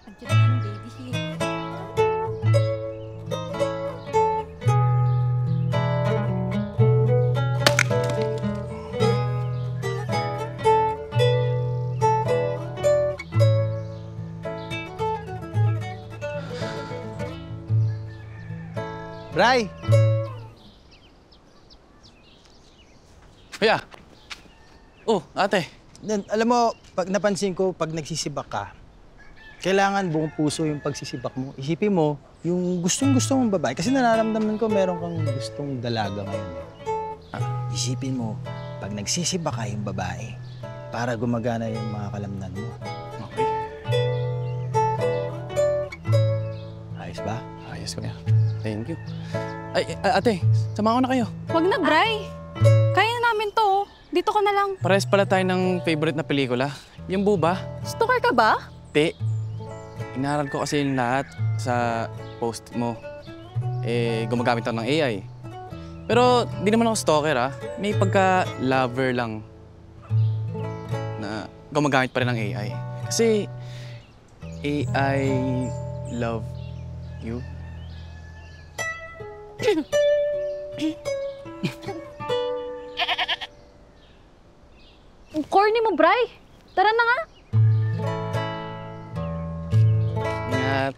Andiyan na yung baby. Bray! Kuya! Oh, ate. Alam mo, pag napansin ko, pag nagsisibak ka, kailangan buong puso yung pagsisibak mo. Isipin mo, yung gustong-gusto mong babae. Kasi nararamdaman ko meron kang gustong dalaga ngayon. Isipin mo, pag nagsisibak ka yung babae, para gumagana yung mga kalamnan mo. Okay. Ayos ba? Ayos, kuya. Thank you. Ay, ate, sama ko na kayo. Huwag na, Bray. Kaya namin to, oh. Dito ka na lang. Parehas pala tayo ng favorite na pelikula. Yung Buba. Stalker ka ba? Te, inaral ko kasi yung lahat sa post mo. Gumagamit ako ng AI. Pero di naman ako stalker, ah. May pagka-lover lang na gumagamit pa rin ng AI. Kasi AI love you. Ang corny mo, Bray. Tara na nga. Ingat.